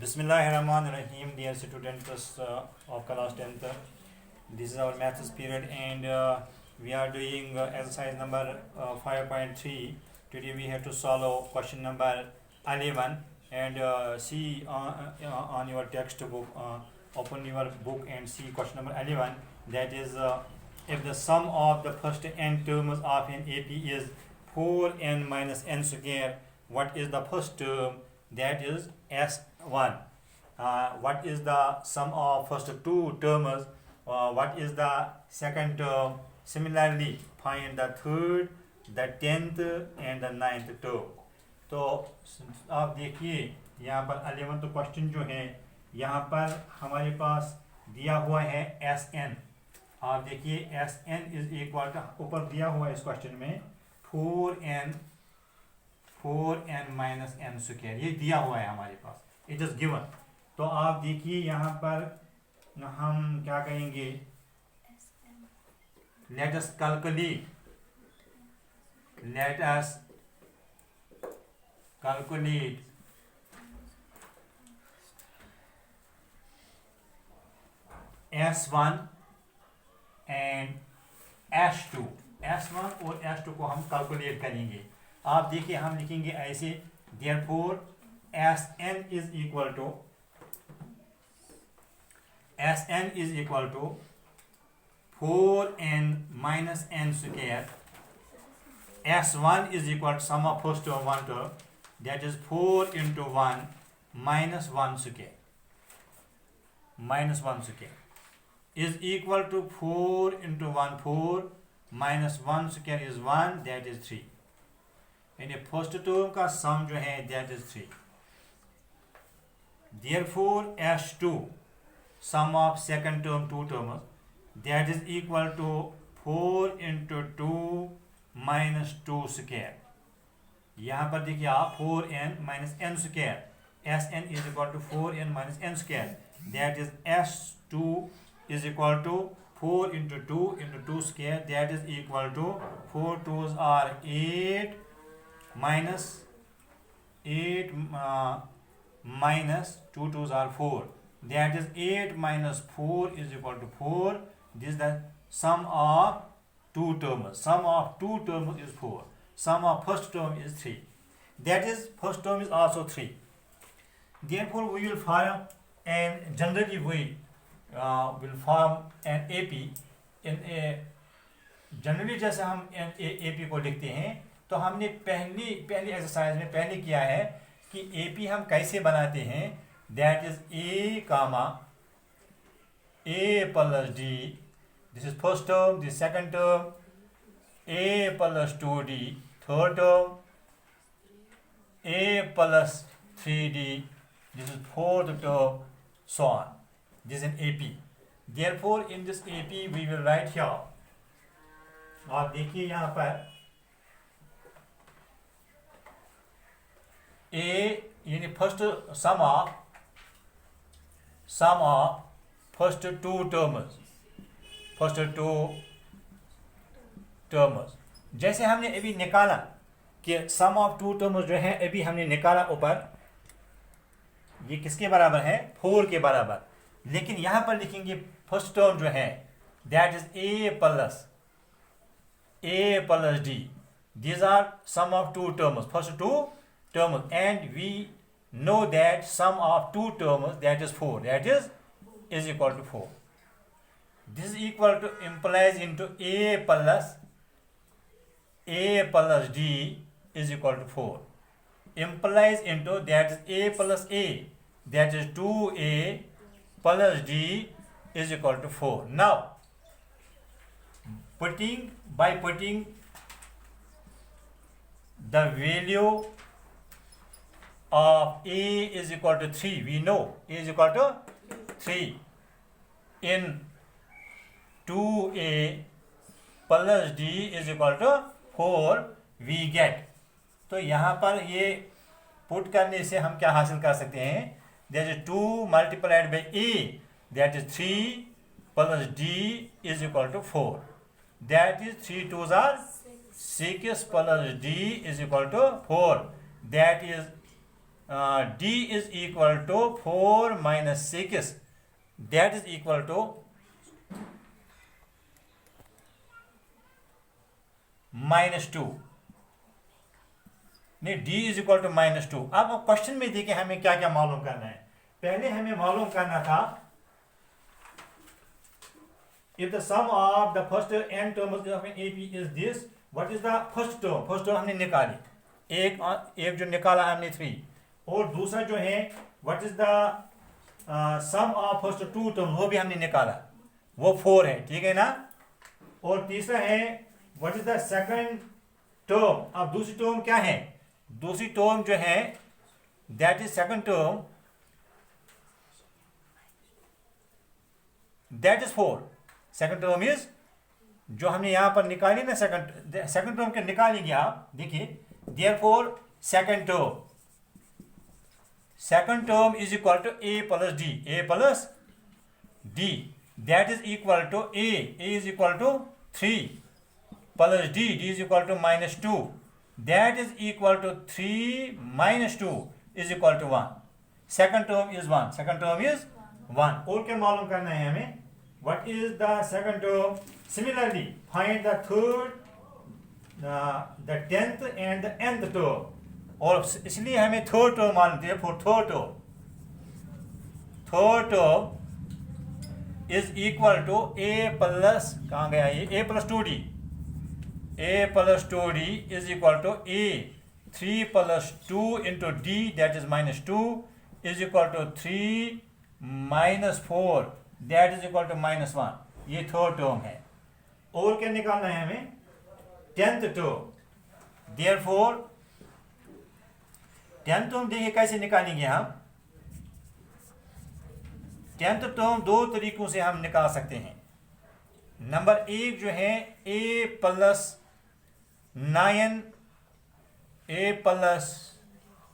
Bismillahirrahmanirrahim, dear students of class 10th. This is our maths period, and we are doing exercise number 5.3. Today we have to solve question number 11, and see on your textbook, open your book and see question number 11. That is, if the sum of the first n terms of an AP is 4n minus n square, what is the first term? That is S1. What is the sum of first two terms? What is the second term? Similarly, find the third, the 10th and the 9th term. तो आप देखिए यहाँ पर 11th question जो है, यहाँ पर हमारे पास दिया हुआ है Sn. आप देखिए Sn इज इक्वल टू, ऊपर दिया हुआ है इस क्वेश्चन में 4n माइनस n स्क्वायर, ये दिया हुआ है हमारे पास, इट इज गिवन. तो आप देखिए यहाँ पर हम क्या कहेंगे, let us calculate S1 and S2. S1 और S2 को हम कैलकुलेट करेंगे. आप देखिए हम लिखेंगे ऐसे, therefore Sn is equal to 4n minus n square. S1 is equal to sum of first term 1 term, that is 4 into 1 minus 1 square is equal to 4 into 1 4 minus 1 square is 1, that is 3. यानी first term का सम जो है that is 3. Therefore S2 sum of second term 2 terms, that is equal to 4 into 2 minus 2 square. यहाँ पर देखिए आप 4n minus n square, Sn is equal to 4n minus n square, that is S2 is equal to 4 into 2 into 2 square, that is equal to 4 2s are 8 minus 8 minus 2 2s are 4, that is 8 minus 4 is equal to 4. This is the sum of two terms. Sum of two terms is 4. Sum of first term is 3. That is, first term is also 3. Therefore we will form, and generally we will form an AP in a, generally जैसे हम AP को लिखते हैं, तो हमने पहली exercise में पहले किया है कि AP हम कैसे बनाते हैं. That is A comma A plus D, this is first term, this second term, A plus 2D third term, A plus 3D, this is fourth term, so on. This is an AP. Therefore in this AP we will write here. आप देखिए यहाँ पर A यानी first sum of first two terms, जैसे हमने अभी निकाला कि सम ऑफ टू टर्म्स जो है अभी हमने निकाला ऊपर, ये किसके बराबर है, 4 के बराबर. लेकिन यहाँ पर लिखेंगे फर्स्ट टर्म जो है that is A plus D. These are sum of two terms, first two terms, and we know that sum of two terms, that is 4, that is equal to 4. This is equal to implies into A plus D is equal to 4. Implies into, that is A plus A, that is 2A plus D is equal to 4. Now by putting the value of A is equal to 3, we know A is equal to 3 in 2A plus D is equal to 4 we get. तो यहाँ पर ये put करने से हम क्या हासिल कर सकते हैं, that is 2 multiplied by A, that is 3 plus D is equal to 4, that is 3 2s are 6 plus D is equal to 4, that is D is equal to 4 minus 6, that is equal to -2, नहीं, D is equal to -2। अब question में देखिए हमें क्या क्या मालूम करना है। पहले हमें मालूम करना था if the sum of the first n terms of an AP is this, what is the first term? First term हमने निकाली, एक जो निकाला हमने 3, और दूसरा जो है what is the sum of first two term, वो भी हमने निकाला, वो 4 है, ठीक है ना। और तीसरा है what is the second term। अब दूसरी टर्म क्या है, दूसरी टर्म जो है that is second term, that is 4। Second term is जो हमने यहां पर निकाली ना, सेकंड टर्म के निकालेंगे आप, देखिए therefore second term is equal to a plus d, that is equal to a is equal to 3 plus d is equal to -2, that is equal to 3 -2 is equal to 1। Second term is 1। और क्या मालूम करना है हमें, what is the second term। Similarly find the third, the 10th and the nth term, और इसलिए हमें third term मानते हैं। For third term is equal to a plus, कहाँ गया ये, a plus 2d is equal to a 3 plus 2 into d, that is -2 is equal to 3 minus 4, that is equal to -1। ये third term है। और क्या निकालना है हमें, 10th term. Therefore 10th term देखिए कैसे निकालेंगे हम। 10th टर्म दो तरीकों से हम निकाल सकते हैं। नंबर 1 जो है a प्लस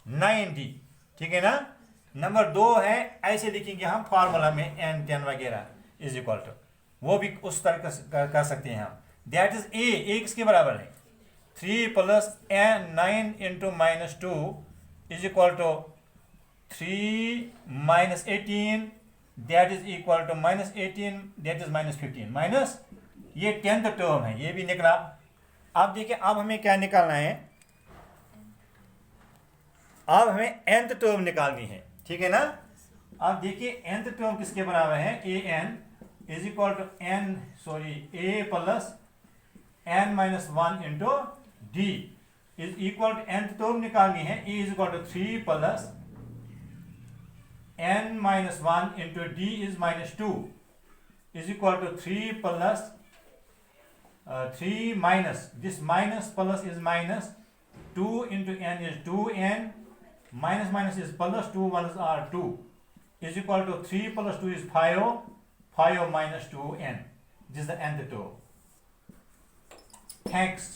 9d, ठीक है ना। नंबर 2 है, ऐसे लिखेंगे हम फॉर्मूला में n 10 वगैरह इज इक्वल टू, वो भी उस तरह कर सकते हैं हम। दैट इज a किसके बराबर है, 3 plus 9 into -2 is equal to 3 minus 18, that is equal to -18, that is -15 minus ये 10th टर्म है, ये भी निकला। अब देखिए अब हमें क्या निकालना है, अब हमें nth टर्म निकालनी है, ठीक है ना। अब देखिए nth टर्म किसके बराबर है, an is equal to a plus n-1 into d is equal to nth term निकालनी है, a is equal to 3 plus n-1 into d is -2 is equal to 3 plus 3 minus this minus plus is -2 into n is 2n, minus minus is plus 2 1s are 2 is equal to 3 plus 2 is 5 minus 2n. This is the nth term. Thanks.